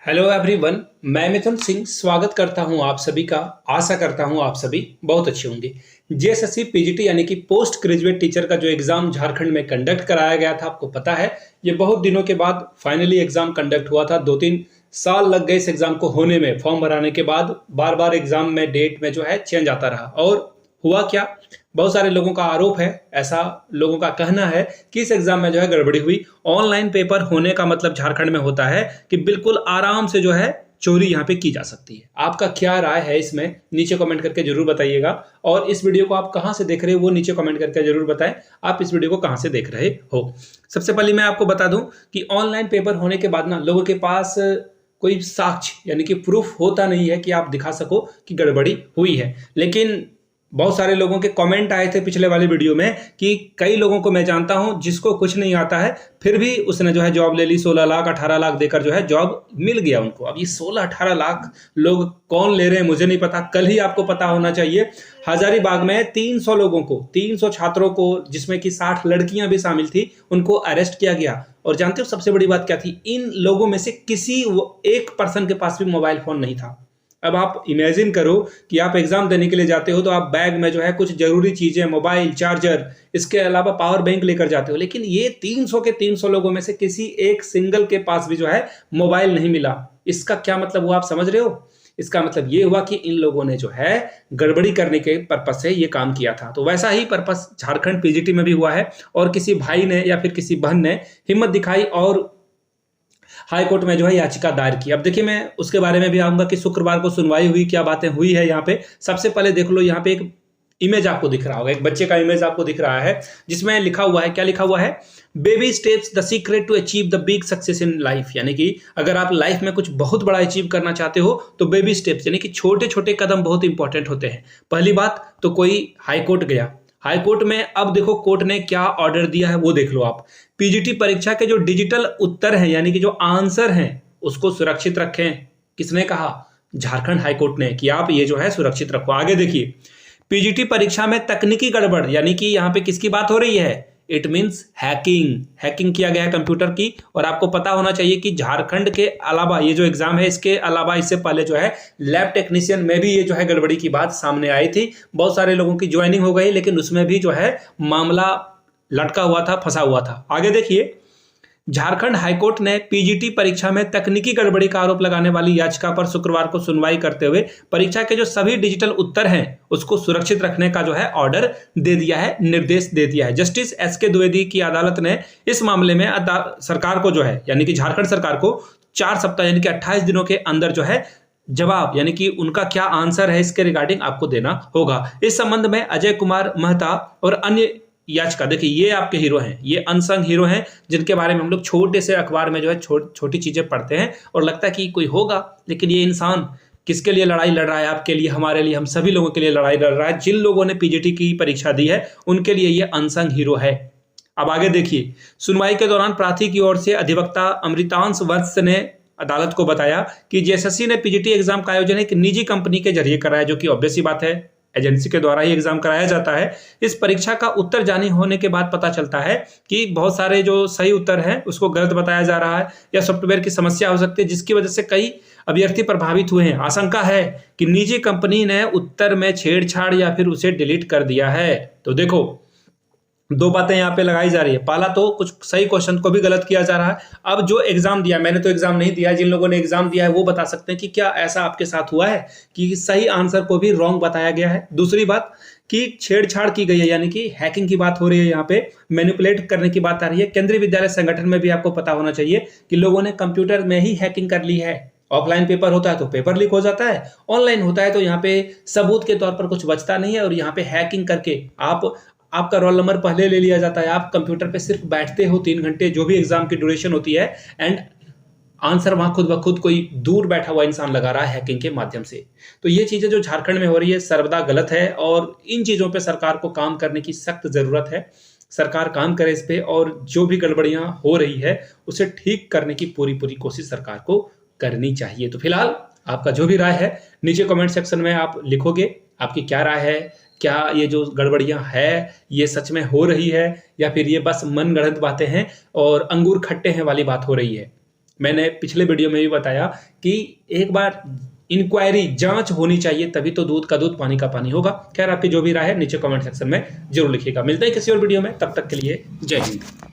Hello everyone, मैं मिथुन सिंह स्वागत करता हूं आप सभी का। आशा करता हूं आप सभी बहुत अच्छे होंगे। जेएसएससी पीजीटी यानी कि पोस्ट ग्रेजुएट टीचर का जो एग्जाम झारखंड में कंडक्ट कराया गया था, आपको पता है ये बहुत दिनों के बाद फाइनली एग्जाम कंडक्ट हुआ था। 2-3 साल लग गए इस एग्जाम को होने में। फॉर्म भराने के बाद बार बार एग्जाम में डेट में जो है चेंज आता रहा। और हुआ क्या, बहुत सारे लोगों का आरोप है, ऐसा लोगों का कहना है कि इस एग्जाम में जो है गड़बड़ी हुई। ऑनलाइन पेपर होने का मतलब झारखंड में होता है कि बिल्कुल आराम से जो है चोरी यहाँ पे की जा सकती है। आपका क्या राय है इसमें, नीचे कमेंट करके जरूर बताइएगा। और इस वीडियो को आप कहां से देख रहे हो वो नीचे कमेंट करके जरूर बताएं। आप इस वीडियो को कहां से देख रहे हो। सबसे पहले मैं आपको बता दूं कि ऑनलाइन पेपर होने के बाद ना लोगों के पास कोई साक्ष्य यानी कि प्रूफ होता नहीं है कि आप दिखा सको कि गड़बड़ी हुई है। लेकिन बहुत सारे लोगों के कमेंट आए थे पिछले वाले वीडियो में कि कई लोगों को मैं जानता हूं जिसको कुछ नहीं आता है, फिर भी उसने जो है जॉब ले ली। 16 लाख 18 लाख देकर जो है जॉब मिल गया उनको। अब ये 16-18 लाख लोग कौन ले रहे हैं मुझे नहीं पता, कल ही आपको पता होना चाहिए। हजारीबाग में 300 लोगों को, 300 छात्रों को, जिसमें कि 60 लड़कियां भी शामिल थी, उनको अरेस्ट किया गया। और जानते हो सबसे बड़ी बात क्या थी? इन लोगों में से किसी एक पर्सन के पास भी मोबाइल फोन नहीं था। अब आप इमेजिन करो कि आप एग्जाम देने के लिए जाते हो तो आप बैग में जो है कुछ जरूरी चीजें, मोबाइल, चार्जर, इसके अलावा पावर बैंक लेकर जाते हो। लेकिन ये 300 के 300 लोगों में से किसी एक सिंगल के पास भी जो है मोबाइल नहीं मिला। इसका क्या मतलब हुआ, आप समझ रहे हो? इसका मतलब ये हुआ कि इन लोगों ने जो है गड़बड़ी करने के पर्पस से ये काम किया था। तो वैसा ही पर्पस झारखंड पीजीटी में भी हुआ है। और किसी भाई ने या फिर किसी बहन ने हिम्मत दिखाई और हाई कोर्ट में जो है याचिका दायर की। अब देखिए, मैं उसके बारे में भी आऊंगा कि शुक्रवार को सुनवाई हुई, क्या बातें हुई है यहाँ पे। सबसे पहले देख लो, यहाँ पे एक इमेज आपको दिख रहा होगा, एक बच्चे का इमेज आपको दिख रहा है, जिसमें लिखा हुआ है, क्या लिखा हुआ है? Baby steps the secret to achieve the big success in life. यानी कि अगर आप लाइफ में कुछ बहुत बड़ा अचीव करना चाहते हो तो बेबी स्टेप्स यानी कि छोटे छोटे कदम बहुत इंपॉर्टेंट होते हैं। पहली बात तो कोई हाई कोर्ट गया, हाई कोर्ट में अब देखो कोर्ट ने क्या ऑर्डर दिया है वो देख लो आप। पीजीटी परीक्षा के जो डिजिटल उत्तर हैं यानी कि जो आंसर हैं उसको सुरक्षित रखें। किसने कहा? झारखंड हाई कोर्ट ने, कि आप ये जो है सुरक्षित रखो। आगे देखिए, पीजीटी परीक्षा में तकनीकी गड़बड़, यानी कि यहां पे किसकी बात हो रही है? इट मीन्स हैकिंग किया गया है कंप्यूटर की। और आपको पता होना चाहिए कि झारखंड के अलावा ये जो एग्जाम है, इसके अलावा इससे पहले जो है लैब टेक्नीशियन में भी ये जो है गड़बड़ी की बात सामने आई थी। बहुत सारे लोगों की ज्वाइनिंग हो गई, लेकिन उसमें भी जो है मामला लटका हुआ था, फंसा हुआ था। आगे देखिए, झारखंड हाईकोर्ट ने पीजीटी परीक्षा में तकनीकी गड़बड़ी का आरोप लगाने वाली याचिका पर शुक्रवार को सुनवाई करते हुए परीक्षा के जो सभी डिजिटल उत्तर हैं उसको सुरक्षित रखने का जो है ऑर्डर दे दिया है, निर्देश दे दिया है। जस्टिस एसके द्विवेदी की अदालत ने इस मामले में सरकार को जो है, यानी कि झारखंड सरकार को 4 सप्ताह यानी कि 28 दिनों के अंदर जो है जवाब, यानी कि उनका क्या आंसर है इसके रिगार्डिंग आपको देना होगा। इस संबंध में अजय कुमार मेहता और अन्य याचिका, देखिए ये आपके हीरो हैं, ये अनसंग हीरो हैं जिनके बारे में हम लोग छोटे से अखबार में जो है छोटी चीजें पढ़ते हैं और लगता है कि कोई होगा, लेकिन ये इंसान किसके लिए लड़ाई लड़ रहा है? आपके लिए, हमारे लिए, हम सभी लोगों के लिए लड़ाई लड़ रहा है। जिन लोगों ने पीजीटी की परीक्षा दी है उनके लिए ये अनसंग हीरो है। अब आगे देखिए, सुनवाई के दौरान प्रार्थी की ओर से अधिवक्ता अमृतांश वत्स ने अदालत को बताया कि जेएसएससी ने पीजीटी एग्जाम का आयोजन एक निजी कंपनी के जरिए कराया, जो कि ऑब्वियस सी बात है, एजेंसी के द्वारा ही एग्जाम कराया जाता है। इस परीक्षा का उत्तर जारी होने के बाद पता चलता है कि बहुत सारे जो सही उत्तर हैं उसको गलत बताया जा रहा है या सॉफ्टवेयर की समस्या हो सकती है, जिसकी वजह से कई अभ्यर्थी प्रभावित हुए हैं। आशंका है कि निजी कंपनी ने उत्तर में छेड़छाड़ या फिर उसे डिलीट कर दिया है। तो देखो, दो बातें यहाँ पे लगाई जा रही है। पहला तो कुछ सही क्वेश्चन को भी गलत किया जा रहा है। अब जो एग्जाम दिया, मैंने तो एग्जाम नहीं दिया, जिन लोगों ने एग्जाम दिया है वो बता सकते हैं कि क्या ऐसा आपके साथ हुआ है कि सही आंसर को भी रॉन्ग बताया गया है। दूसरी बात कि छेड़छाड़ की गई है, यानी कि हैकिंग की बात हो रही है, यहाँ पे मैनिपुलेट करने की बात आ रही है। केंद्रीय विद्यालय संगठन में भी आपको पता होना चाहिए कि लोगों ने कंप्यूटर में ही हैकिंग कर ली है। ऑफलाइन पेपर होता है तो पेपर लीक हो जाता है, ऑनलाइन होता है तो यहाँ पे सबूत के तौर पर कुछ बचता नहीं है। और यहाँ पे हैकिंग करके आपका रोल नंबर पहले ले लिया जाता है। आप कंप्यूटर पे सिर्फ बैठते हो 3 घंटे, जो भी एग्जाम की ड्यूरेशन होती है, एंड आंसर वहां खुद ब खुद कोई दूर बैठा हुआ इंसान लगा रहा है हैकिंग के माध्यम से। तो ये चीजें जो झारखंड में हो रही है सर्वदा गलत है और इन चीजों पे सरकार को काम करने की सख्त जरूरत है। सरकार काम करे इस पे और जो भी गड़बड़ियां हो रही है उसे ठीक करने की पूरी कोशिश सरकार को करनी चाहिए। तो फिलहाल आपका जो भी राय है नीचे कमेंट सेक्शन में आप लिखोगे, आपकी क्या राय है? क्या ये जो गड़बड़ियां है ये सच में हो रही है या फिर ये बस मनगढ़ंत बातें हैं और अंगूर खट्टे हैं वाली बात हो रही है? मैंने पिछले वीडियो में भी बताया कि एक बार इंक्वायरी जांच होनी चाहिए, तभी तो दूध का दूध पानी का पानी होगा। खैर, आपकी जो भी राय है नीचे कमेंट सेक्शन में जरूर लिखिएगा। मिलते हैं किसी और वीडियो में, तब तक के लिए जय हिंद।